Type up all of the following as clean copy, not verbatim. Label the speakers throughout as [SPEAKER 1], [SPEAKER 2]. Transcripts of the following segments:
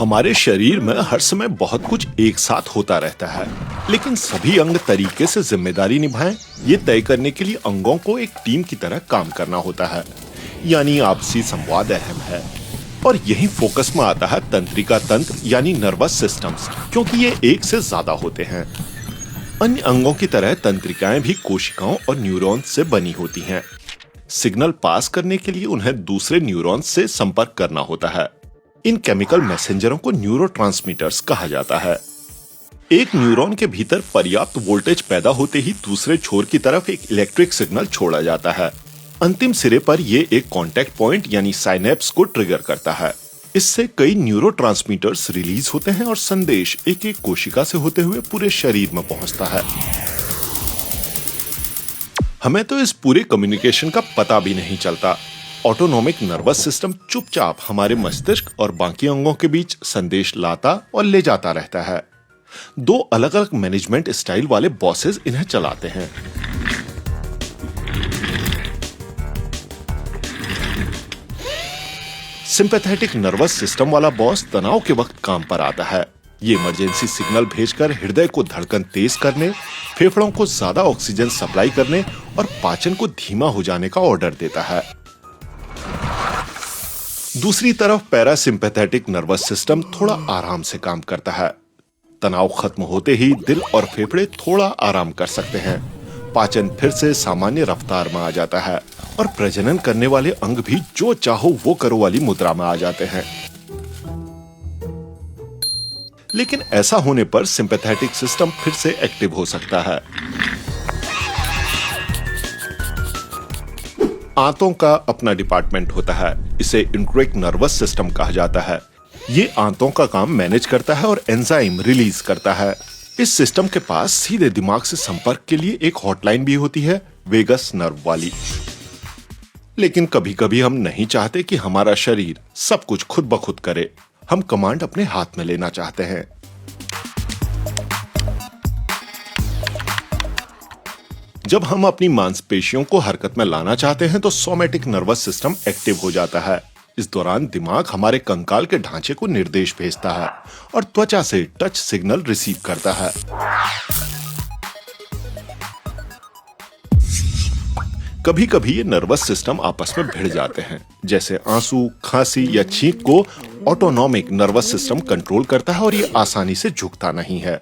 [SPEAKER 1] हमारे शरीर में हर समय बहुत कुछ एक साथ होता रहता है, लेकिन सभी अंग तरीके से जिम्मेदारी निभाएं, ये तय करने के लिए अंगों को एक टीम की तरह काम करना होता है। यानी आपसी संवाद अहम है। और यही फोकस में आता है तंत्रिका तंत्र यानी नर्वस सिस्टम्स, क्योंकि ये एक से ज्यादा होते हैं। अन्य अंगों की तरह तंत्रिकाएं भी कोशिकाओं और न्यूरॉन्स से बनी होती हैं। सिग्नल पास करने के लिए उन्हें दूसरे न्यूरॉन्स से संपर्क करना होता है। इन केमिकल मैसेंजरों को न्यूरोट्रांसमीटर्स कहा जाता है। एक न्यूरॉन के भीतर पर्याप्त वोल्टेज पैदा होते ही दूसरे छोर की तरफ एक इलेक्ट्रिक सिग्नल छोड़ा जाता है। अंतिम सिरे पर ये एक कांटेक्ट पॉइंट यानी साइनेप्स को ट्रिगर करता है। इससे कई न्यूरोट्रांसमीटर्स रिलीज होते हैं और संदेश एक एक कोशिका से होते हुए पूरे शरीर में पहुंचता है। हमें तो इस पूरे कम्युनिकेशन का पता भी नहीं चलता। ऑटोनॉमिक नर्वस सिस्टम चुपचाप हमारे मस्तिष्क और बाकी अंगों के बीच संदेश लाता और ले जाता रहता है। दो अलग अलग मैनेजमेंट स्टाइल वाले बॉसेस इन्हें चलाते हैं। सिंपैथेटिक नर्वस सिस्टम वाला बॉस तनाव के वक्त काम पर आता है। ये इमरजेंसी सिग्नल भेजकर हृदय को धड़कन तेज करने, फेफड़ों को ज्यादा ऑक्सीजन सप्लाई करने और पाचन को धीमा हो जाने का ऑर्डर देता है। दूसरी तरफ पैरासिम्पैथेटिक नर्वस सिस्टम थोड़ा आराम से काम करता है। तनाव खत्म होते ही दिल और फेफड़े थोड़ा आराम कर सकते हैं। पाचन फिर से सामान्य रफ्तार में आ जाता है और प्रजनन करने वाले अंग भी जो चाहो वो करो वाली मुद्रा में आ जाते हैं। लेकिन ऐसा होने पर सिंपैथेटिक सिस्टम फिर से एक्टिव हो सकता है। आंतों का अपना डिपार्टमेंट होता है। इसे इंट्रिक नर्वस सिस्टम कहा जाता है। ये आंतों का काम मैनेज करता है और एंजाइम रिलीज करता है। इस सिस्टम के पास सीधे दिमाग से संपर्क के लिए एक हॉटलाइन भी होती है, वेगस नर्व वाली। लेकिन कभी कभी हम नहीं चाहते कि हमारा शरीर सब कुछ खुद ब खुद करे। हम कमांड अपने हाथ में लेना चाहते हैं। जब हम अपनी मांसपेशियों को हरकत में लाना चाहते हैं तो सोमैटिक नर्वस सिस्टम एक्टिव हो जाता है। इस दौरान दिमाग हमारे कंकाल के ढांचे को निर्देश भेजता है और त्वचा से टच सिग्नल रिसीव करता है। कभी कभी ये नर्वस सिस्टम आपस में भिड़ जाते हैं, जैसे आंसू, खांसी या छींक को ऑटोनॉमिक नर्वस सिस्टम कंट्रोल करता है और ये आसानी से झुकता नहीं है।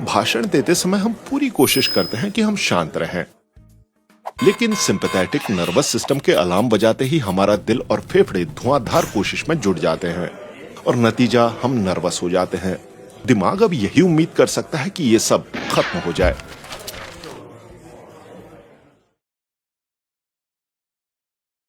[SPEAKER 1] भाषण देते समय हम पूरी कोशिश करते हैं कि हम शांत रहें, लेकिन सिंपैथेटिक नर्वस सिस्टम के अलार्म बजाते ही हमारा दिल और फेफड़े धुआंधार कोशिश में जुट जाते हैं और नतीजा हम नर्वस हो जाते हैं। दिमाग अब यही उम्मीद कर सकता है कि ये सब खत्म हो जाए।